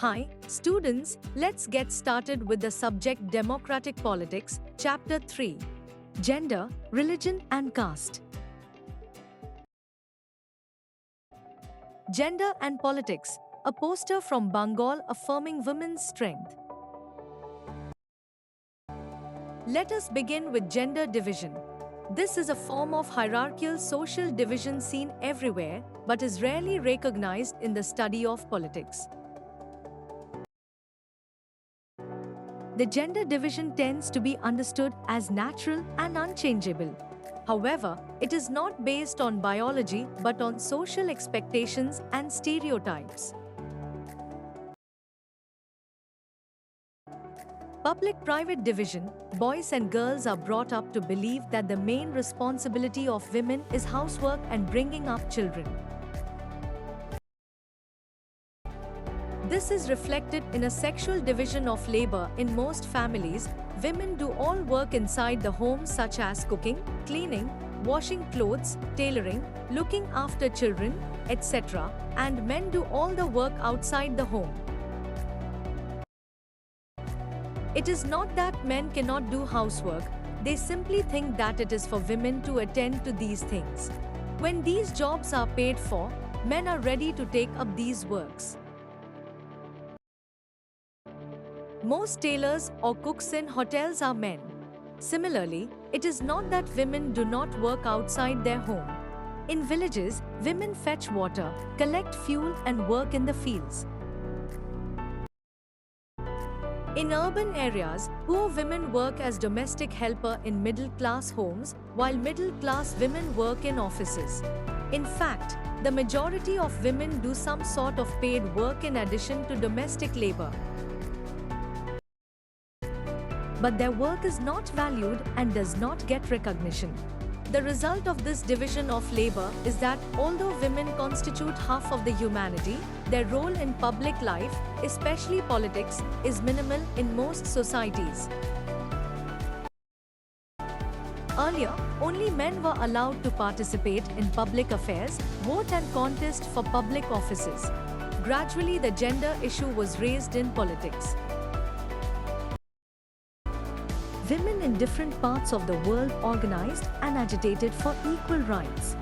Hi, students, let's get started with the subject Democratic Politics, Chapter 3. Gender, Religion and Caste. Gender and Politics, a poster from Bengal affirming women's strength. Let us begin with gender division. This is a form of hierarchical social division seen everywhere, but is rarely recognized in the study of politics. The gender division tends to be understood as natural and unchangeable. However, it is not based on biology but on social expectations and stereotypes. Public-private division, boys and girls are brought up to believe that the main responsibility of women is housework and bringing up children. This is reflected in a sexual division of labor in most families. Women do all work inside the home such as cooking, cleaning, washing clothes, tailoring, looking after children, etc., and men do all the work outside the home. It is not that men cannot do housework, they simply think that it is for women to attend to these things. When these jobs are paid for, men are ready to take up these works. Most tailors or cooks in hotels are men. Similarly, it is not that women do not work outside their home. In villages, women fetch water, collect fuel and work in the fields. In urban areas, poor women work as domestic helper in middle-class homes, while middle-class women work in offices. In fact, the majority of women do some sort of paid work in addition to domestic labor. But their work is not valued and does not get recognition. The result of this division of labor is that although women constitute half of the humanity, their role in public life, especially politics, is minimal in most societies. Earlier, only men were allowed to participate in public affairs, vote and contest for public offices. Gradually, the gender issue was raised in politics. Women in different parts of the world organized and agitated for equal rights.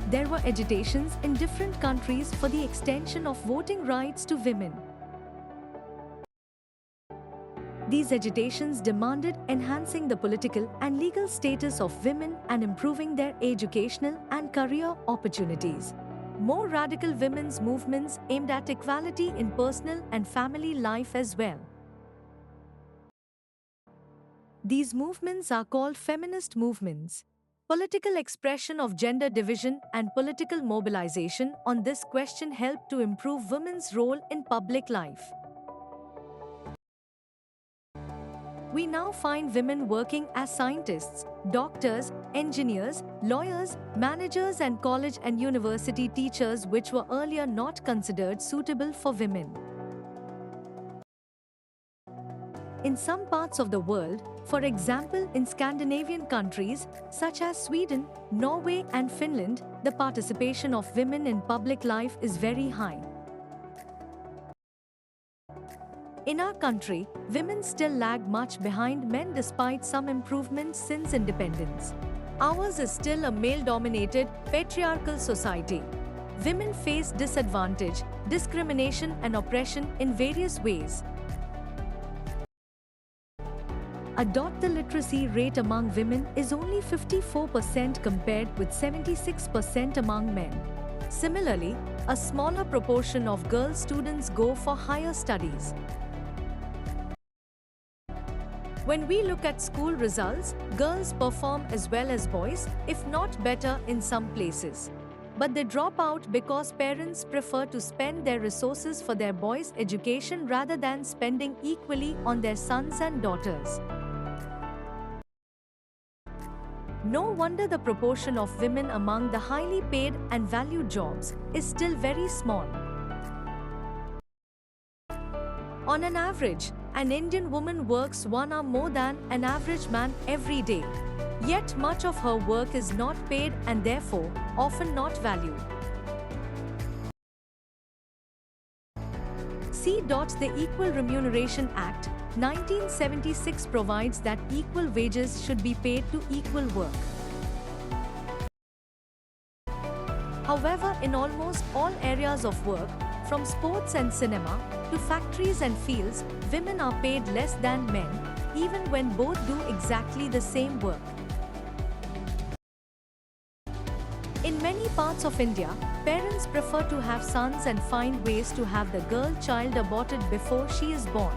There were agitations in different countries for the extension of voting rights to women. These agitations demanded enhancing the political and legal status of women and improving their educational and career opportunities. More radical women's movements aimed at equality in personal and family life as well. These movements are called feminist movements. Political expression of gender division and political mobilization on this question helped to improve women's role in public life. We now find women working as scientists, doctors, engineers, lawyers, managers and college and university teachers, which were earlier not considered suitable for women. In some parts of the world, for example in Scandinavian countries such as Sweden, Norway and Finland, the participation of women in public life is very high. In our country, women still lag much behind men despite some improvements since independence. Ours is still a male-dominated, patriarchal society. Women face disadvantage, discrimination and oppression in various ways. The literacy rate among women is only 54% compared with 76% among men. Similarly, a smaller proportion of girl students go for higher studies. When we look at school results, girls perform as well as boys, if not better in some places. But they drop out because parents prefer to spend their resources for their boys' education rather than spending equally on their sons and daughters. No wonder the proportion of women among the highly paid and valued jobs is still very small. On an average, an Indian woman works 1 hour more than an average man every day. Yet much of her work is not paid and therefore often not valued. The Equal Remuneration Act, 1976 provides that equal wages should be paid to equal work. However, in almost all areas of work, from sports and cinema to factories and fields, women are paid less than men, even when both do exactly the same work. In many parts of India, parents prefer to have sons and find ways to have the girl child aborted before she is born.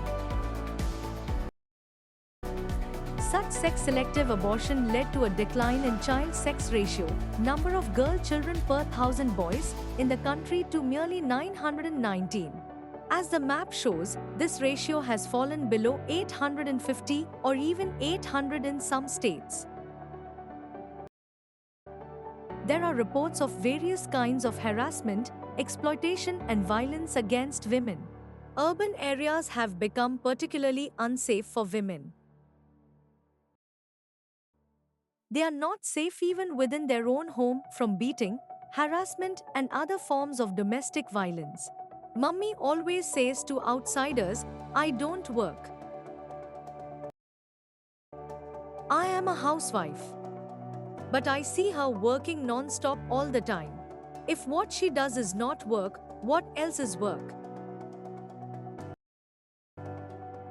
Such sex-selective abortion led to a decline in child-sex ratio, number of girl children per thousand boys, in the country to merely 919. As the map shows, this ratio has fallen below 850 or even 800 in some states. There are reports of various kinds of harassment, exploitation and violence against women. Urban areas have become particularly unsafe for women. They are not safe even within their own home from beating, harassment and other forms of domestic violence. Mummy always says to outsiders, "I don't work. I am a housewife. But I see her working non-stop all the time. If what she does is not work, what else is work?"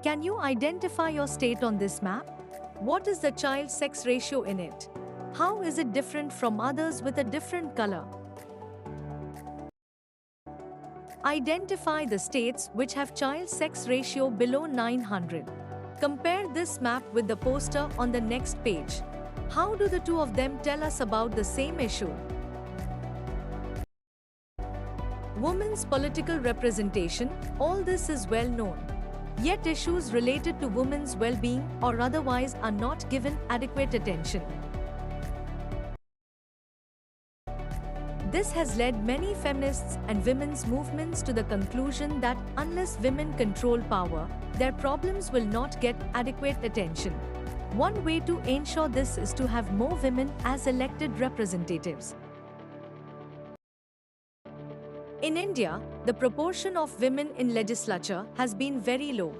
Can you identify your state on this map? What is the child sex ratio in it? How is it different from others with a different color? Identify the states which have child sex ratio below 900. Compare this map with the poster on the next page. How do the two of them tell us about the same issue? Women's political representation, all this is well known. Yet issues related to women's well-being or otherwise are not given adequate attention. This has led many feminists and women's movements to the conclusion that unless women control power, their problems will not get adequate attention. One way to ensure this is to have more women as elected representatives. In India, the proportion of women in legislature has been very low.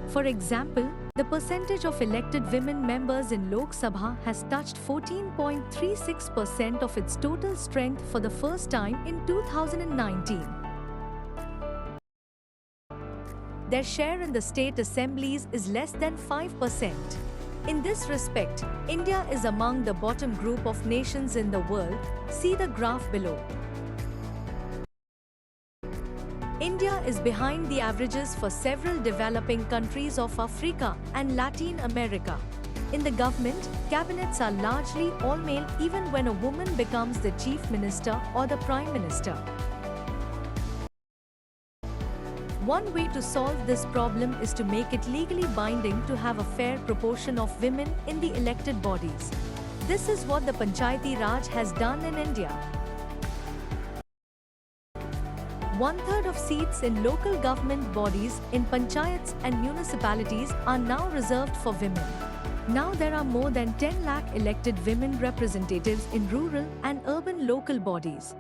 For example, the percentage of elected women members in Lok Sabha has touched 14.36% of its total strength for the first time in 2019. Their share in the state assemblies is less than 5%. In this respect, India is among the bottom group of nations in the world. See the graph below. India is behind the averages for several developing countries of Africa and Latin America. In the government, cabinets are largely all male even when a woman becomes the chief minister or the prime minister. One way to solve this problem is to make it legally binding to have a fair proportion of women in the elected bodies. This is what the Panchayati Raj has done in India. 1/3 of seats in local government bodies in panchayats and municipalities are now reserved for women. Now there are more than 10 lakh elected women representatives in rural and urban local bodies.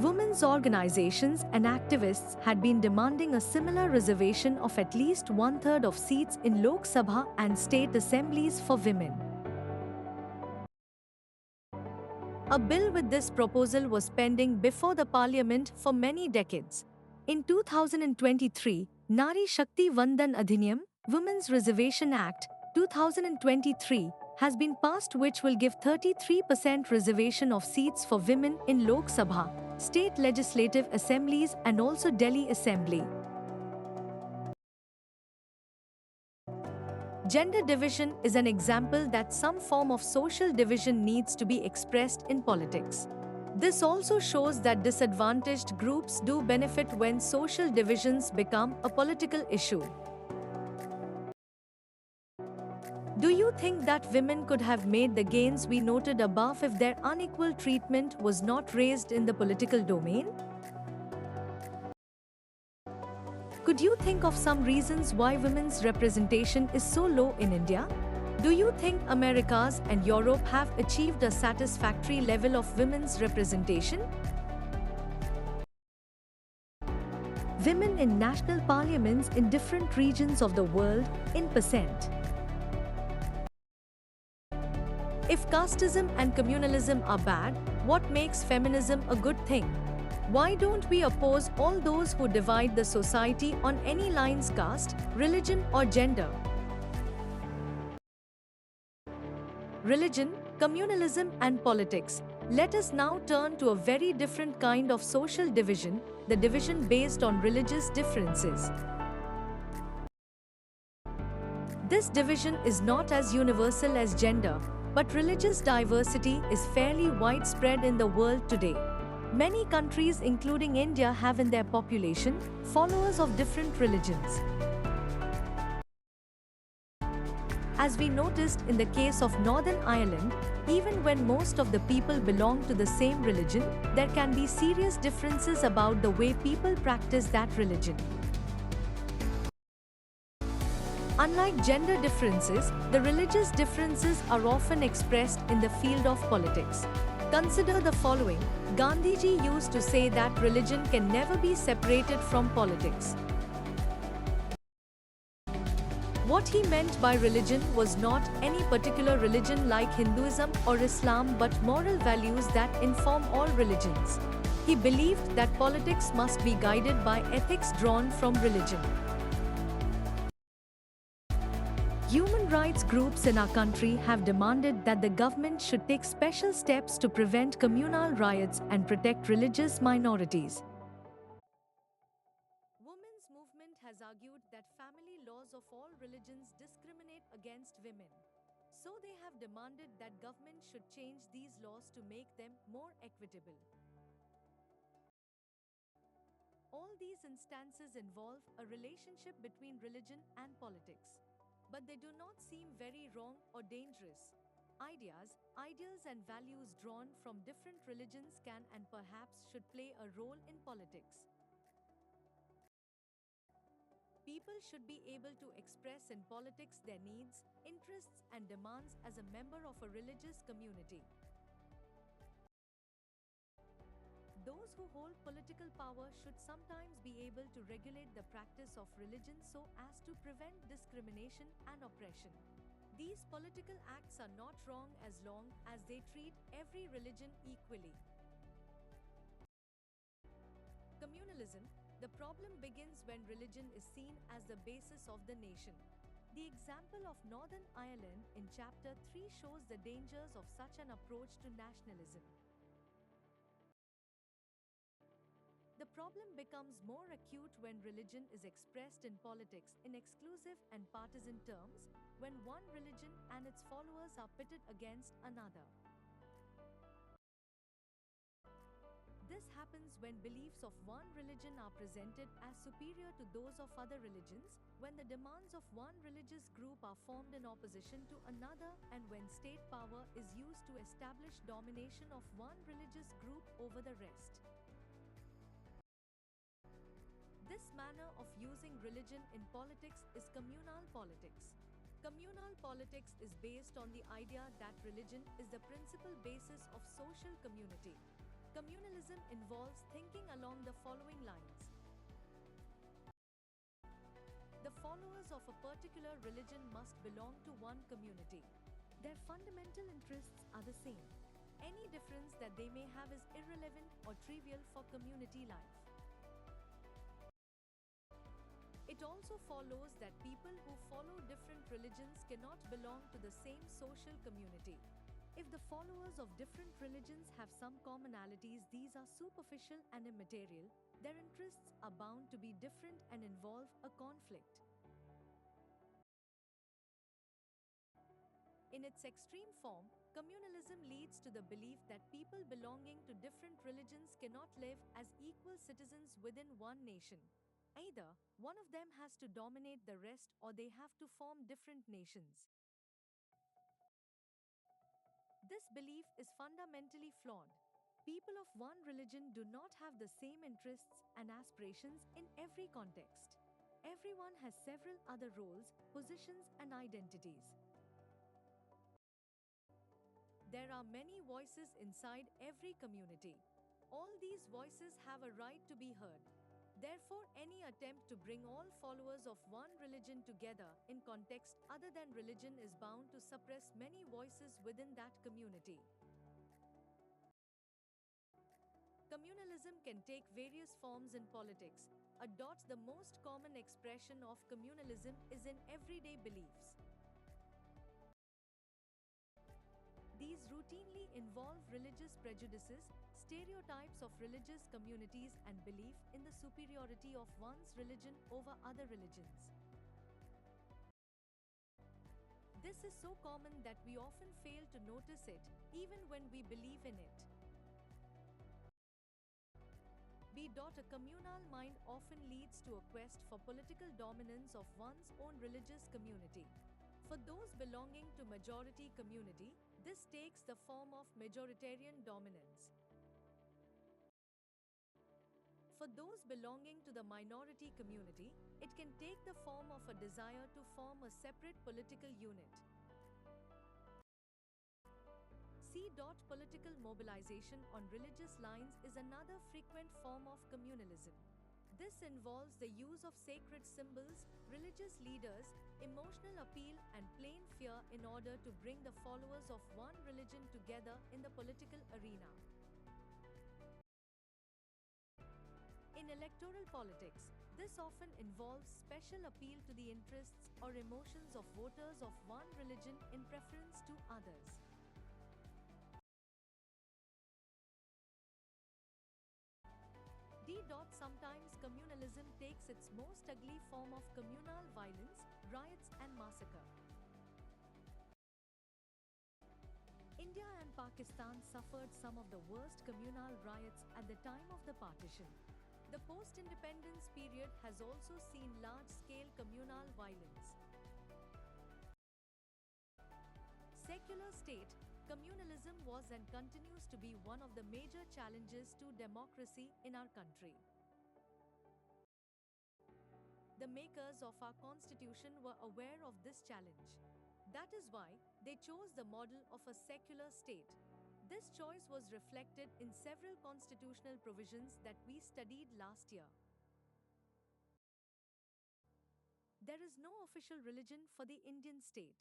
Women's organizations and activists had been demanding a similar reservation of at least 1/3 of seats in Lok Sabha and state assemblies for women. A bill with this proposal was pending before the parliament for many decades. In 2023, Nari Shakti Vandan Adhiniyam, Women's Reservation Act, 2023, has been passed, which will give 33% reservation of seats for women in Lok Sabha, state legislative assemblies and also Delhi Assembly. Gender division is an example that some form of social division needs to be expressed in politics. This also shows that disadvantaged groups do benefit when social divisions become a political issue. Do you think that women could have made the gains we noted above if their unequal treatment was not raised in the political domain? Could you think of some reasons why women's representation is so low in India? Do you think Americas and Europe have achieved a satisfactory level of women's representation? women in national parliaments in different regions of the world in percent. If casteism and communalism are bad, what makes feminism a good thing? Why don't we oppose all those who divide the society on any lines, caste, religion, or gender? Religion, communalism, and politics. Let us now turn to a very different kind of social division, the division based on religious differences. This division is not as universal as gender, but religious diversity is fairly widespread in the world today. Many countries, including India, have in their population followers of different religions. As we noticed in the case of Northern Ireland, even when most of the people belong to the same religion, there can be serious differences about the way people practice that religion. Unlike gender differences, the religious differences are often expressed in the field of politics. Consider the following. Gandhiji used to say that religion can never be separated from politics. What he meant by religion was not any particular religion like Hinduism or Islam, but moral values that inform all religions. He believed that politics must be guided by ethics drawn from religion. Human rights groups in our country have demanded that the government should take special steps to prevent communal riots and protect religious minorities. Women's movement has argued that family laws of all religions discriminate against women. So they have demanded that government should change these laws to make them more equitable. All these instances involve a relationship between religion and politics. But they do not seem very wrong or dangerous. Ideas, ideals, and values drawn from different religions can and perhaps should play a role in politics. People should be able to express in politics their needs, interests, and demands as a member of a religious community. Those who hold political power should sometimes be able to regulate the practice of religion so as to prevent discrimination and oppression. These political acts are not wrong as long as they treat every religion equally. Communalism. The problem begins when religion is seen as the basis of the nation. The example of Northern Ireland in Chapter 3 shows the dangers of such an approach to nationalism. The problem becomes more acute when religion is expressed in politics in exclusive and partisan terms, when one religion and its followers are pitted against another. This happens when beliefs of one religion are presented as superior to those of other religions, when the demands of one religious group are formed in opposition to another, and when state power is used to establish domination of one religious group over the rest. This manner of using religion in politics is communal politics. Communal politics is based on the idea that religion is the principal basis of social community. Communalism involves thinking along the following lines. The followers of a particular religion must belong to one community. Their fundamental interests are the same. Any difference that they may have is irrelevant or trivial for community life. It also follows that people who follow different religions cannot belong to the same social community. If the followers of different religions have some commonalities, these are superficial and immaterial. Their interests are bound to be different and involve a conflict. In its extreme form, communalism leads to the belief that people belonging to different religions cannot live as equal citizens within one nation. Either one of them has to dominate the rest or they have to form different nations. This belief is fundamentally flawed. People of one religion do not have the same interests and aspirations in every context. Everyone has several other roles, positions, and identities. There are many voices inside every community. All these voices have a right to be heard. Therefore, any attempt to bring all followers of one religion together in context other than religion is bound to suppress many voices within that community. Communalism can take various forms in politics. The most common expression of communalism is in everyday beliefs. These routinely involve religious prejudices, stereotypes of religious communities, and belief in the superiority of one's religion over other religions. This is so common that we often fail to notice it, even when we believe in it. A communal mind often leads to a quest for political dominance of one's own religious community. For those belonging to majority community, this takes the form of majoritarian dominance. For those belonging to the minority community, it can take the form of a desire to form a separate political unit. Political mobilization on religious lines is another frequent form of communalism. This involves the use of sacred symbols, religious leaders, emotional appeal, and plain fear in order to bring the followers of one religion together in the political arena. In electoral politics, this often involves special appeal to the interests or emotions of voters of one religion in preference to others. Sometimes communalism takes its most ugly form of communal violence, riots and massacre. India and Pakistan suffered some of the worst communal riots at the time of the partition. The post-independence period has also seen large-scale communal violence. Secular state, communalism was and continues to be one of the major challenges to democracy in our country. The makers of our constitution were aware of this challenge. That is why they chose the model of a secular state. This choice was reflected in several constitutional provisions that we studied last year. There is no official religion for the Indian state.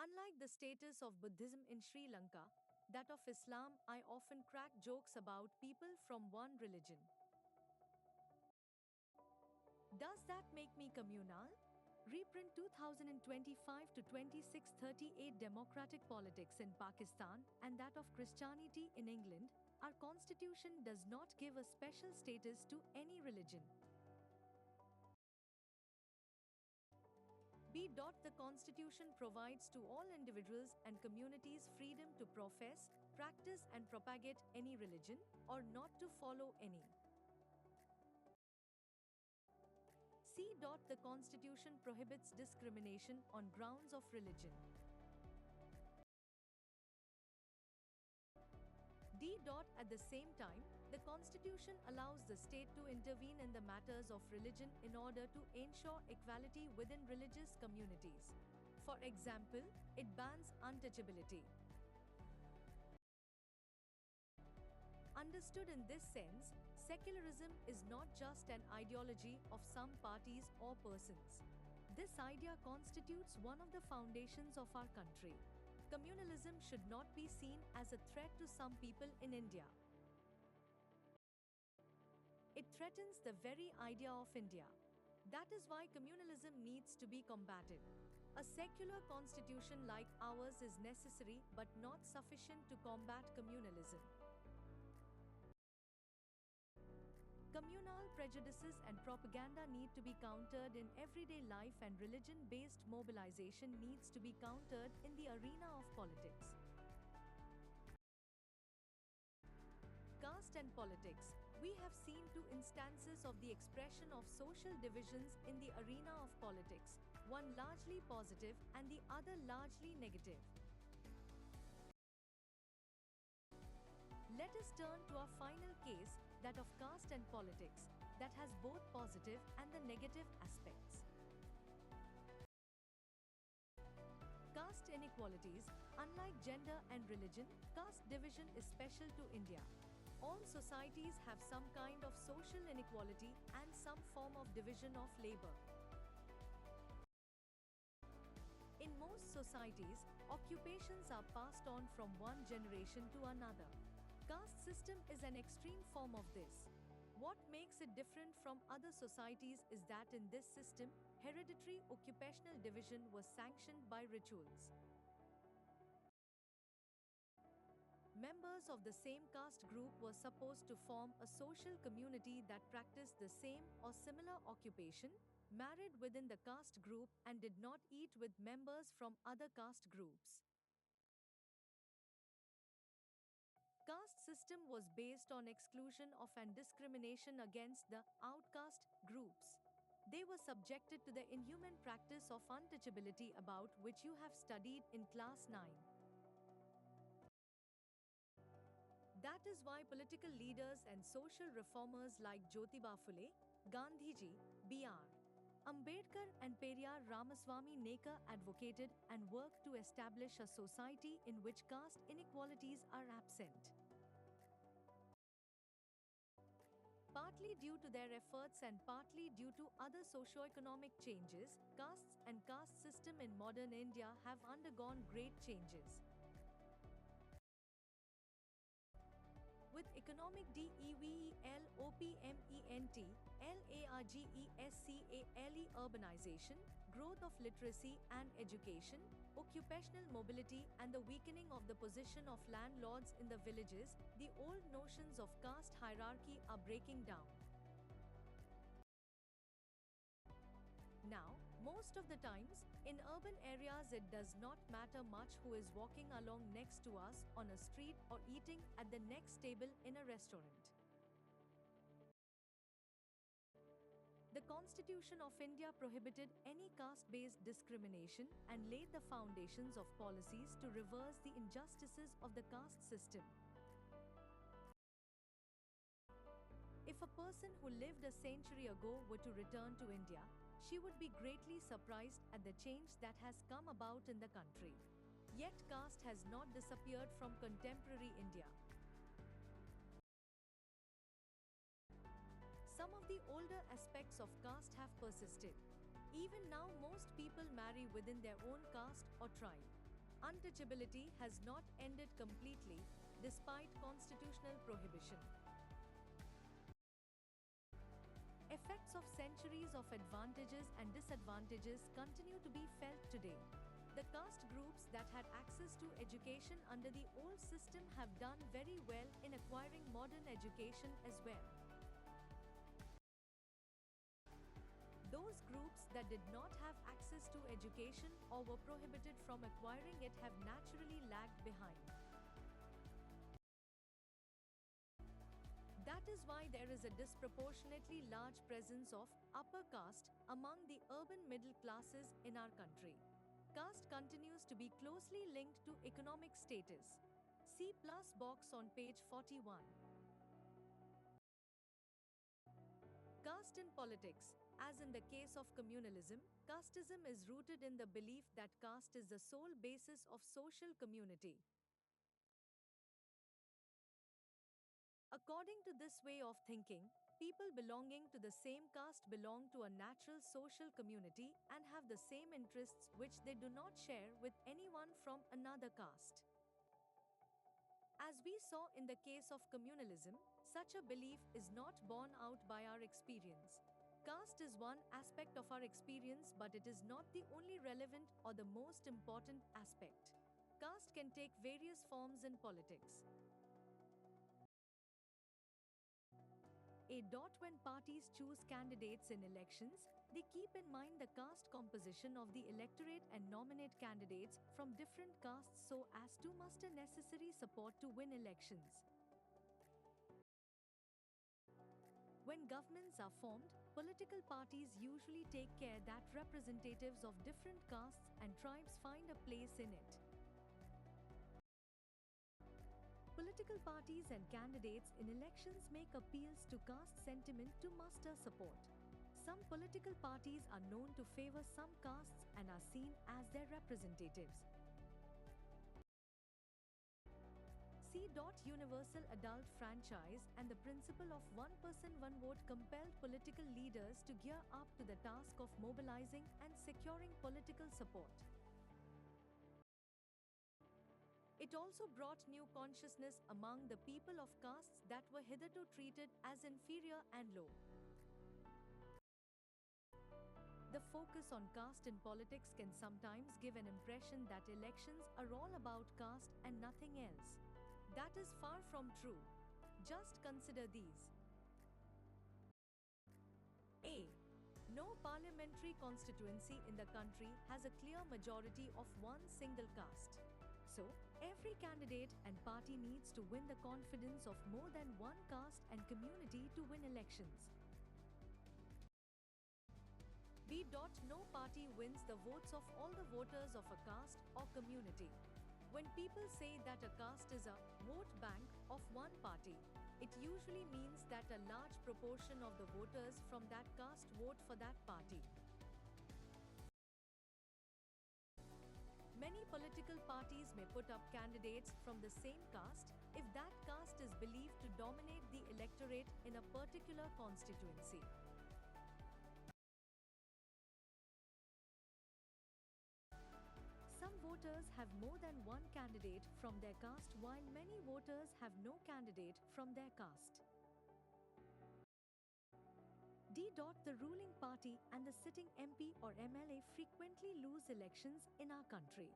Unlike the status of Buddhism in Sri Lanka, that of Islam, I often crack jokes about people from one religion. Does that make me communal? Reprint 2025 to 2638 Democratic Politics in Pakistan and that of Christianity in England. Our constitution does not give a special status to any religion. The Constitution provides to all individuals and communities freedom to profess, practice and propagate any religion or not to follow any. The Constitution prohibits discrimination on grounds of religion. At the same time, the Constitution allows the state to intervene in the matters of religion in order to ensure equality within religious communities. For example, it bans untouchability. Understood in this sense, secularism is not just an ideology of some parties or persons. This idea constitutes one of the foundations of our country. Communalism should not be seen as a threat to some people in India. It threatens the very idea of India. That is why communalism needs to be combated. A secular constitution like ours is necessary but not sufficient to combat communalism. Communal prejudices and propaganda need to be countered in everyday life, and religion-based mobilization needs to be countered in the arena of politics. Caste and politics. We have seen two instances of the expression of social divisions in the arena of politics, one largely positive and the other largely negative. Let us turn to our final case, that of caste and politics, that has both positive and the negative aspects. Caste inequalities. Unlike gender and religion, caste division is special to India. All societies have some kind of social inequality and some form of division of labor. In most societies, occupations are passed on from one generation to another. Caste system is an extreme form of this. What makes it different from other societies is that in this system, hereditary occupational division was sanctioned by rituals. Members of the same caste group were supposed to form a social community that practiced the same or similar occupation, married within the caste group, and did not eat with members from other caste groups. Caste system was based on exclusion of and discrimination against the outcast groups. They were subjected to the inhuman practice of untouchability about which you have studied in class 9. That is why political leaders and social reformers like Jyotiba Phule, Gandhiji, B.R. Ambedkar and Periyar Ramaswamy Nekar advocated and worked to establish a society in which caste inequalities are absent. Partly due to their efforts and partly due to other socio-economic changes, castes and caste system in modern India have undergone great changes. With economic development, largescale urbanization, growth of literacy and education, occupational mobility and the weakening of the position of landlords in the villages, the old notions of caste hierarchy are breaking down. Now, most of the times, in urban areas it does not matter much who is walking along next to us on a street or eating at the next table in a restaurant. The Constitution of India prohibited any caste-based discrimination and laid the foundations of policies to reverse the injustices of the caste system. If a person who lived a century ago were to return to India, she would be greatly surprised at the change that has come about in the country. Yet caste has not disappeared from contemporary India. Some of the older aspects of caste have persisted. Even now, most people marry within their own caste or tribe. Untouchability has not ended completely, despite constitutional prohibition. Effects of centuries of advantages and disadvantages continue to be felt today. The caste groups that had access to education under the old system have done very well in acquiring modern education as well. Those groups that did not have access to education or were prohibited from acquiring it have naturally lagged behind. That is why there is a disproportionately large presence of upper caste among the urban middle classes in our country. Caste continues to be closely linked to economic status. See plus box on page 41. Caste in politics. As in the case of communalism, casteism is rooted in the belief that caste is the sole basis of social community. According to this way of thinking, people belonging to the same caste belong to a natural social community and have the same interests which they do not share with anyone from another caste. As we saw in the case of communalism, such a belief is not borne out by our experience. Caste is one aspect of our experience, but it is not the only relevant or the most important aspect. Caste can take various forms in politics. When parties choose candidates in elections, they keep in mind the caste composition of the electorate and nominate candidates from different castes so as to muster necessary support to win elections. When governments are formed, political parties usually take care that representatives of different castes and tribes find a place in it. Political parties and candidates in elections make appeals to caste sentiment to muster support. Some political parties are known to favor some castes and are seen as their representatives. C. Universal adult franchise and the principle of one person, one vote compelled political leaders to gear up to the task of mobilizing and securing political support. It also brought new consciousness among the people of castes that were hitherto treated as inferior and low. The focus on caste in politics can sometimes give an impression that elections are all about caste and nothing else. That is far from true. Just consider these. A. No parliamentary constituency in the country has a clear majority of one single caste. So, every candidate and party needs to win the confidence of more than one caste and community to win elections. B. No party wins the votes of all the voters of a caste or community. When people say that a caste is a vote bank of one party, it usually means that a large proportion of the voters from that caste vote for that party. Many political parties may put up candidates from the same caste if that caste is believed to dominate the electorate in a particular constituency. Some voters have more than one candidate from their caste, while many voters have no candidate from their caste. D. The ruling party and the sitting MP or MLA frequently lose elections in our country.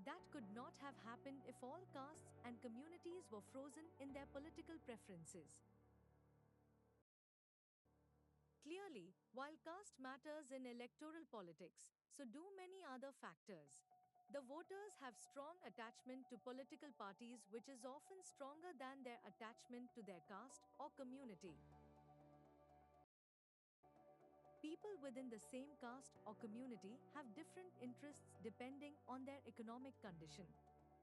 That could not have happened if all castes and communities were frozen in their political preferences. Clearly, while caste matters in electoral politics, so do many other factors. The voters have strong attachment to political parties, which is often stronger than their attachment to their caste or community. People within the same caste or community have different interests depending on their economic condition.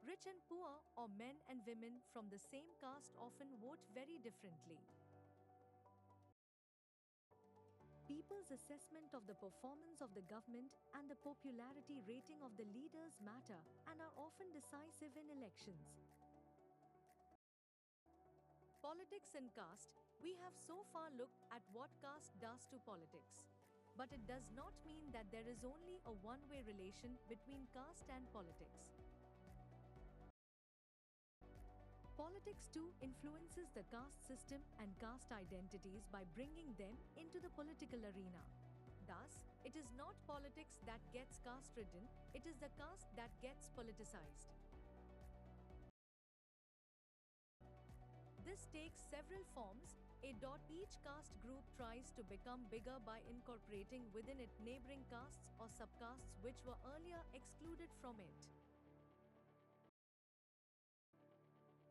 Rich and poor, or men and women from the same caste, often vote very differently. People's assessment of the performance of the government and the popularity rating of the leaders matter and are often decisive in elections. Politics and caste. We have so far looked at what caste does to politics. But it does not mean that there is only a one-way relation between caste and politics. Politics too influences the caste system and caste identities by bringing them into the political arena. Thus, it is not politics that gets caste-ridden, it is the caste that gets politicized. This takes several forms. Each caste group tries to become bigger by incorporating within it neighboring castes or subcastes which were earlier excluded from it.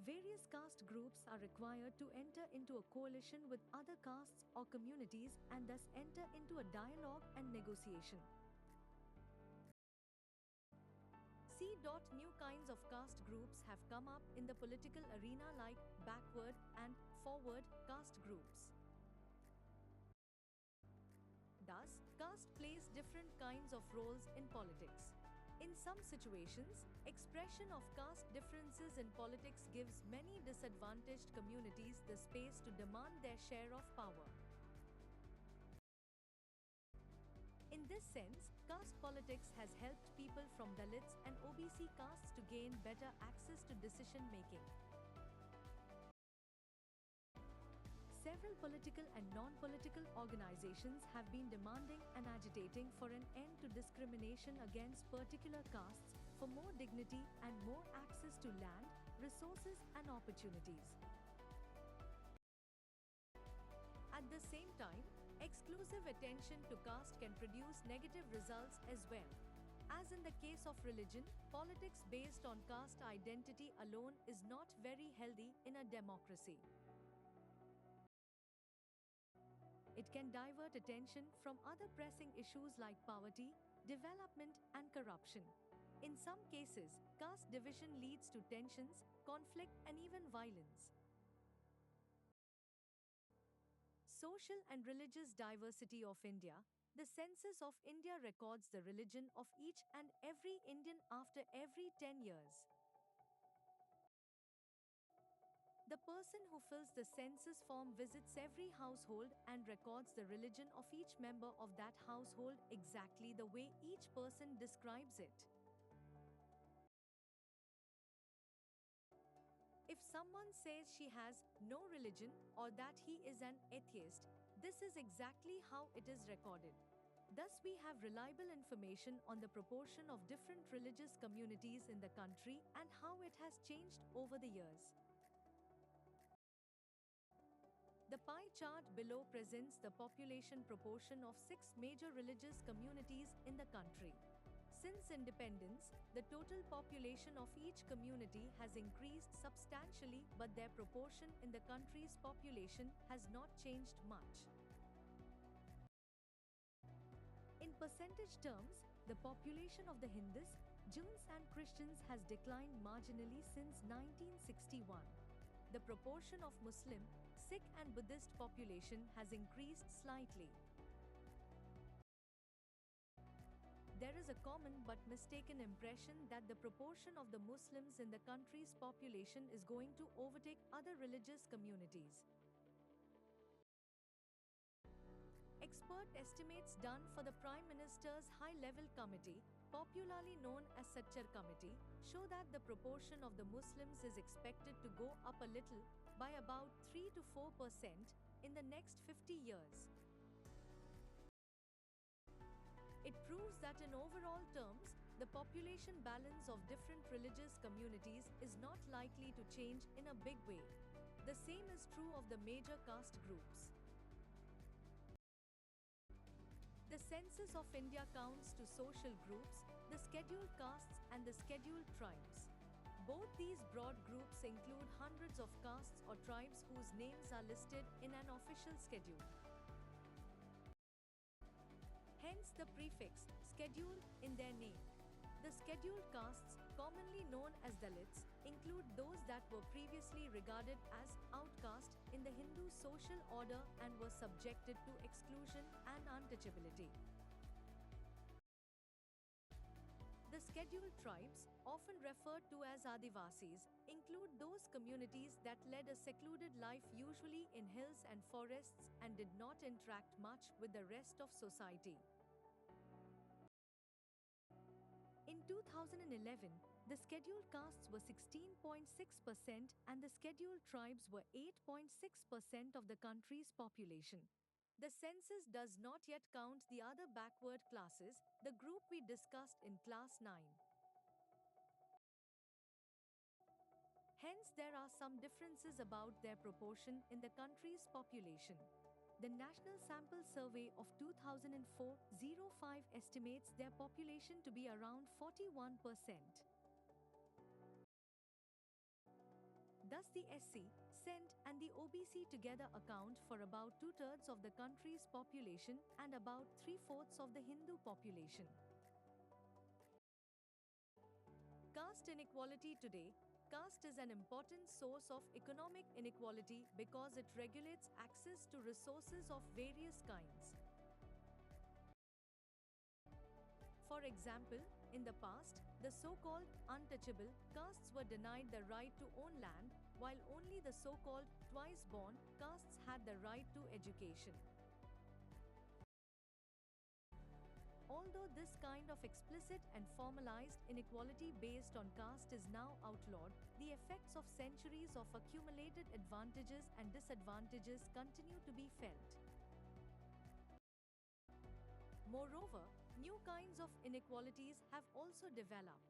Various caste groups are required to enter into a coalition with other castes or communities and thus enter into a dialogue and negotiation. C. New kinds of caste groups have come up in the political arena like backward and forward caste groups. Thus, caste plays different kinds of roles in politics. In some situations, expression of caste differences in politics gives many disadvantaged communities the space to demand their share of power. In this sense, caste politics has helped people from Dalits and OBC castes to gain better access to decision-making. Several political and non-political organizations have been demanding and agitating for an end to discrimination against particular castes, for more dignity and more access to land, resources and opportunities. At the same time, exclusive attention to caste can produce negative results as well. As in the case of religion, politics based on caste identity alone is not very healthy in a democracy. It can divert attention from other pressing issues like poverty, development, and corruption. In some cases, caste division leads to tensions, conflict, and even violence. Social and religious diversity of India. The Census of India records the religion of each and every Indian after every 10 years. The person who fills the census form visits every household and records the religion of each member of that household exactly the way each person describes it. If someone says she has no religion or that he is an atheist, this is exactly how it is recorded. Thus, we have reliable information on the proportion of different religious communities in the country and how it has changed over the years. The pie chart below presents the population proportion of 6 major religious communities in the country. Since independence, the total population of each community has increased substantially, but their proportion in the country's population has not changed much. In percentage terms, the population of the Hindus, Jains and Christians has declined marginally since 1961. The proportion of Muslim, Sikh and Buddhist population has increased slightly. There is a common but mistaken impression that the proportion of the Muslims in the country's population is going to overtake other religious communities. Expert estimates done for the Prime Minister's High-Level Committee, popularly known as Sachar Committee, show that the proportion of the Muslims is expected to go up a little, by about 3 to 4% in the next 50 years. It proves that in overall terms, the population balance of different religious communities is not likely to change in a big way. The same is true of the major caste groups. The Census of India counts two social groups, the scheduled castes and the scheduled tribes. Both these broad groups include hundreds of castes or tribes whose names are listed in an official schedule. Hence the prefix schedule in their name. The scheduled castes, commonly known as Dalits, include those that were previously regarded as outcaste in the Hindu social order and were subjected to exclusion and untouchability. The scheduled tribes, often referred to as Adivasis, include those communities that led a secluded life, usually in hills and forests, and did not interact much with the rest of society. In 2011, the scheduled castes were 16.6% and the scheduled tribes were 8.6% of the country's population. The census does not yet count the other backward classes, the group we discussed in Class 9. Hence, there are some differences about their proportion in the country's population. The National Sample Survey of 2004-05 estimates their population to be around 41%. Thus, the SC, Cent, and the OBC together account for about 2/3 of the country's population and about 3/4 of the Hindu population. Caste inequality today. Caste is an important source of economic inequality because it regulates access to resources of various kinds. For example, in the past, the so-called untouchable castes were denied the right to own land, while only the so-called twice-born castes had the right to education. Although this kind of explicit and formalized inequality based on caste is now outlawed, the effects of centuries of accumulated advantages and disadvantages continue to be felt. Moreover, new kinds of inequalities have also developed.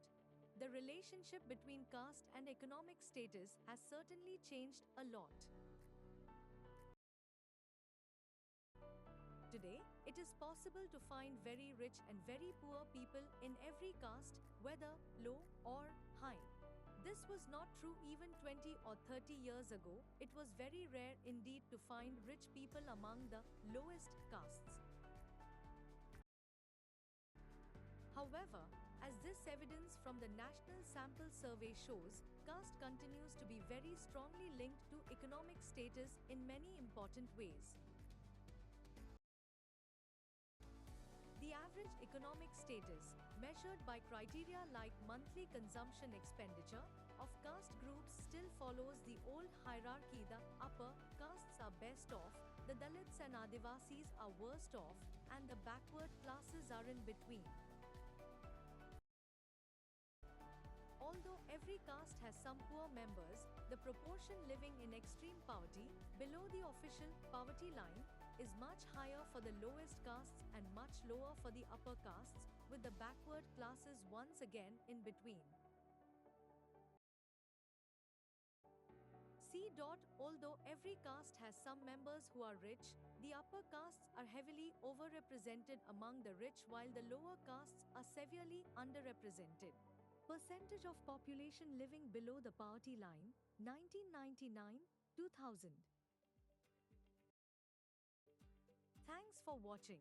The relationship between caste and economic status has certainly changed a lot. Today, it is possible to find very rich and very poor people in every caste, whether low or high. This was not true even 20 or 30 years ago. It was very rare indeed to find rich people among the lowest castes. However, as this evidence from the National Sample Survey shows, caste continues to be very strongly linked to economic status in many important ways. The average economic status, measured by criteria like monthly consumption expenditure of caste groups still follows the old hierarchy. The upper castes are best off, the Dalits and Adivasis are worst off, and the backward classes are in between. Although every caste has some poor members, the proportion living in extreme poverty, below the official poverty line, is much higher for the lowest castes and much lower for the upper castes, with the backward classes once again in between. C. Although every caste has some members who are rich, the upper castes are heavily overrepresented among the rich while the lower castes are severely underrepresented. Percentage of population living below the poverty line, 1999-2000. Thanks for watching.